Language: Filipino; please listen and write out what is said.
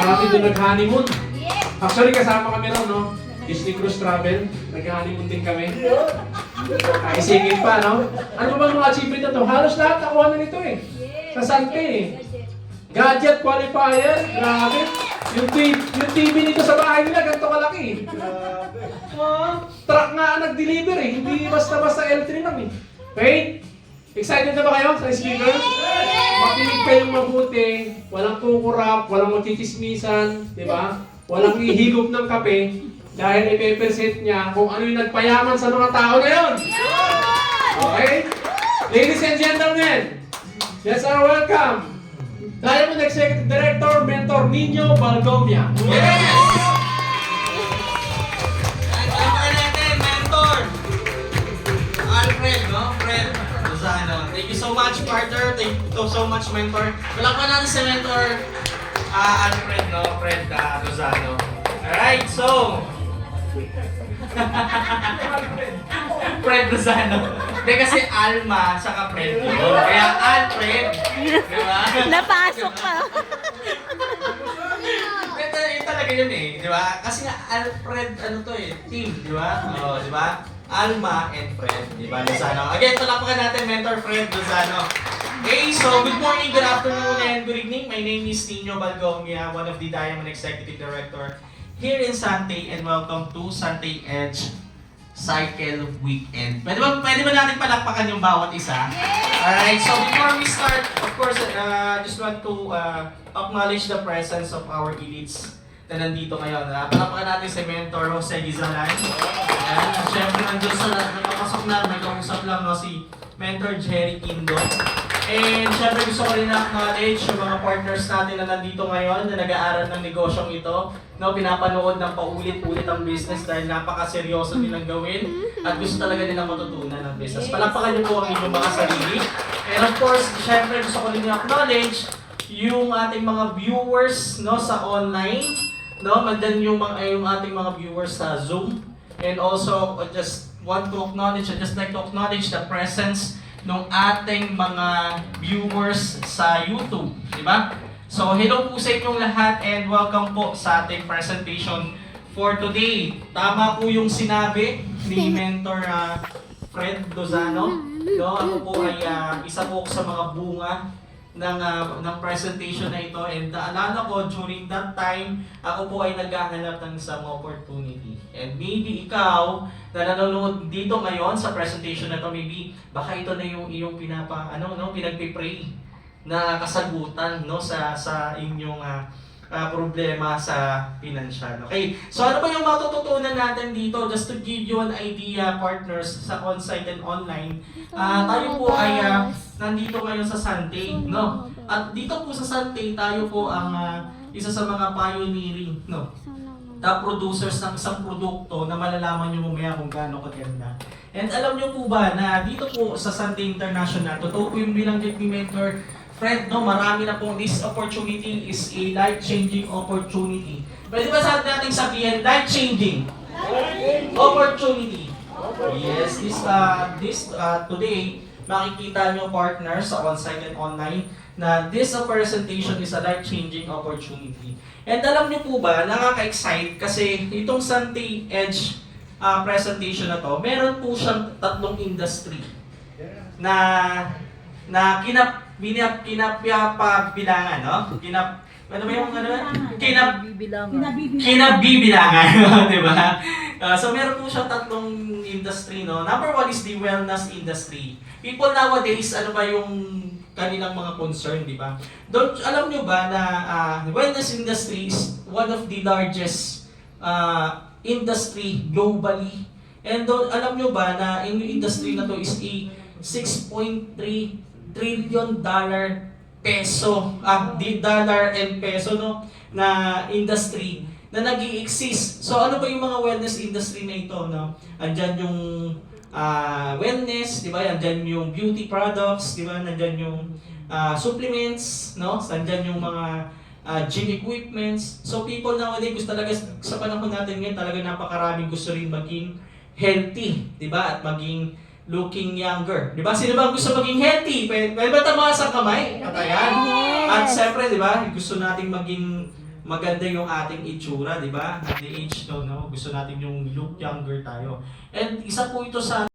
Dati doon nag-honeymoon. Actually, kasama kami ron, no? Disney Cruise Travel. Nag-honeymoon din kami. Isingin pa, no? Ano ba mga achievement na to? Halos lahat nakuha na nito eh. Sa Sante eh. Gadget qualifier, grabe. Yung TV nito sa bahay nila, ganito kalaki. Truck nga ang nag-deliver eh. Hindi basta-basta L3 lang eh. Wait, excited na ba kayo sa speaker? Makinig kayong mabuti, walang kukurap, walang magtitismisan, di ba? Walang hihigop ng kape dahil ipe-present niya kung ano yung nagpayaman sa mga tao na yun. Okay? Ladies and gentlemen, yes sir, welcome. Diamond Executive Director, Mentor Nino Balgomia. Yes! Ang natin, mentor! Alfred, no? Fred Lozano. Thank you so much, partner. Thank you so much, mentor. Palakpan natin si mentor Alfred, no? Fred Lozano. Alright, so... Fred Lozano. Hindi kasi Alma, saka Fred. Kaya Alfred. Diba? Napasok pa. Ito talaga yun eh, di ba? Kasi nga Alfred, ano to eh, team, di ba? Oo, di ba? Alma and Fred, di ba? Lozano. Again, talapakan natin, Mentor Fred Lozano. Okay, so good morning, good afternoon, and good evening. My name is Nino Balgomia, one of the Diamond Executive Director here in Sante, and welcome to Sante Edge Cycle Weekend. Pwede ba natin palakpakan yung bawat isa? Alright, so before we start, of course, just want to acknowledge the presence of our elites na nandito ngayon. Palakpakan natin si Mentor Jose Gizalan. Ayan, syempre nandun sa nakapasok na, may kausap lang no, si Mentor Jerry Kindo. And syempre gusto ko rin na-acknowledge yung mga partners natin na nandito ngayon na nag-aaral ng negosyong ito. No, pinapanood ng paulit-ulit ang business dahil napaka-seryoso nilang gawin at gusto talaga nilang matutunan ng business. Palakpakan niyo po ang inyong mga sarili. And of course, syempre gusto ko rin na-acknowledge yung ating mga viewers no sa online. No, magdan yung ating mga viewers sa Zoom. And also, I just want to acknowledge, I just like to acknowledge the presence ng ating mga viewers sa YouTube, di ba? So, hello po sa inyong lahat and welcome po sa ating presentation for today. Tama po yung sinabi ni Mentor Fred Lozano. No, ako po ay isa po sa mga bunga ng presentation na ito, and naalala ko during that time ako po ay naghahanap ng isang opportunity, and maybe ikaw na nanonood dito ngayon sa presentation na ito, maybe baka ito na yung iyong pinagpipray na kasagutan no sa inyong problema sa financial. Okay, so ano ba yung matututunan natin dito? Just to give you an idea, partners, sa on-site and online, tayo po ay nandito ngayon sa Sante, no? At dito po sa Sante, tayo po ang isa sa mga pioneering, no? Top producers ng isang produkto na malalaman nyo mamaya kung gaano kaganda. And alam nyo po ba na dito po sa Sante International, totoo po yung binanggit ni Mentor Fred, no, marami na pong this opportunity is a life-changing opportunity. Pwede ba sa natin sabihin, life-changing opportunity? Yes, today, makikita nyo partners sa on-site and online na this presentation is a life-changing opportunity. And alam nyo po ba, nakaka-excite kasi itong Sante Edge presentation na to, meron po siyang tatlong industry na kinabibilangan, no? Kinabibilangan, di ba? So meron po siya tatlong industry, no? Number one is the wellness industry. People nowadays, ano ba yung kanilang mga concern, di ba? Alam nyo ba na wellness industry is one of the largest industry globally? And alam nyo ba na yung industry na to is a $6.3 trillion peso, dollar and peso, no, na industry na nag-i-exist. So ano ba yung mga wellness industry na ito, no? Andyan yung wellness, di ba? Andyan yung beauty products, di ba? Andyan yung supplements, no? Andyan yung mga gym equipments. So people nowadays gusto talaga sa panahon natin ngayon, talaga napakaraming gusto rin maging healthy, di ba? At maging looking younger. Di ba? Sino ba gusto maging healthy? Pwede ba tama sa kamay? At ayan. At siyempre, di ba? Gusto nating maging maganda yung ating itsura, di ba? The age daw, no? Gusto natin yung look younger tayo. And isa po ito sa